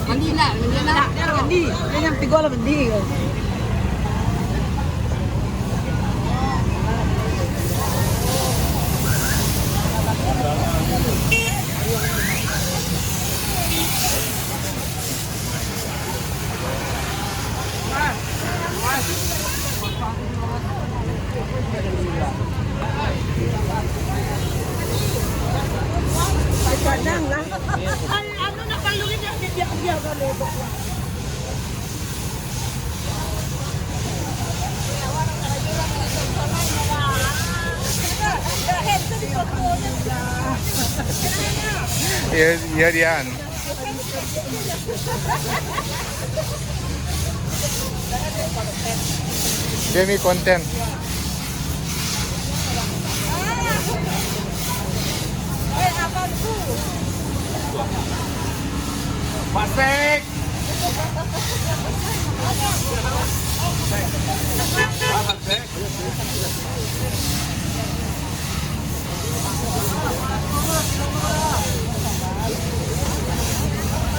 Manila. Mandi. Yan yung pigola mandi. Kadang lang. Ay, ano na kalungin yung bibyak-byak ka lebo. Yan. Demi content. Pasek!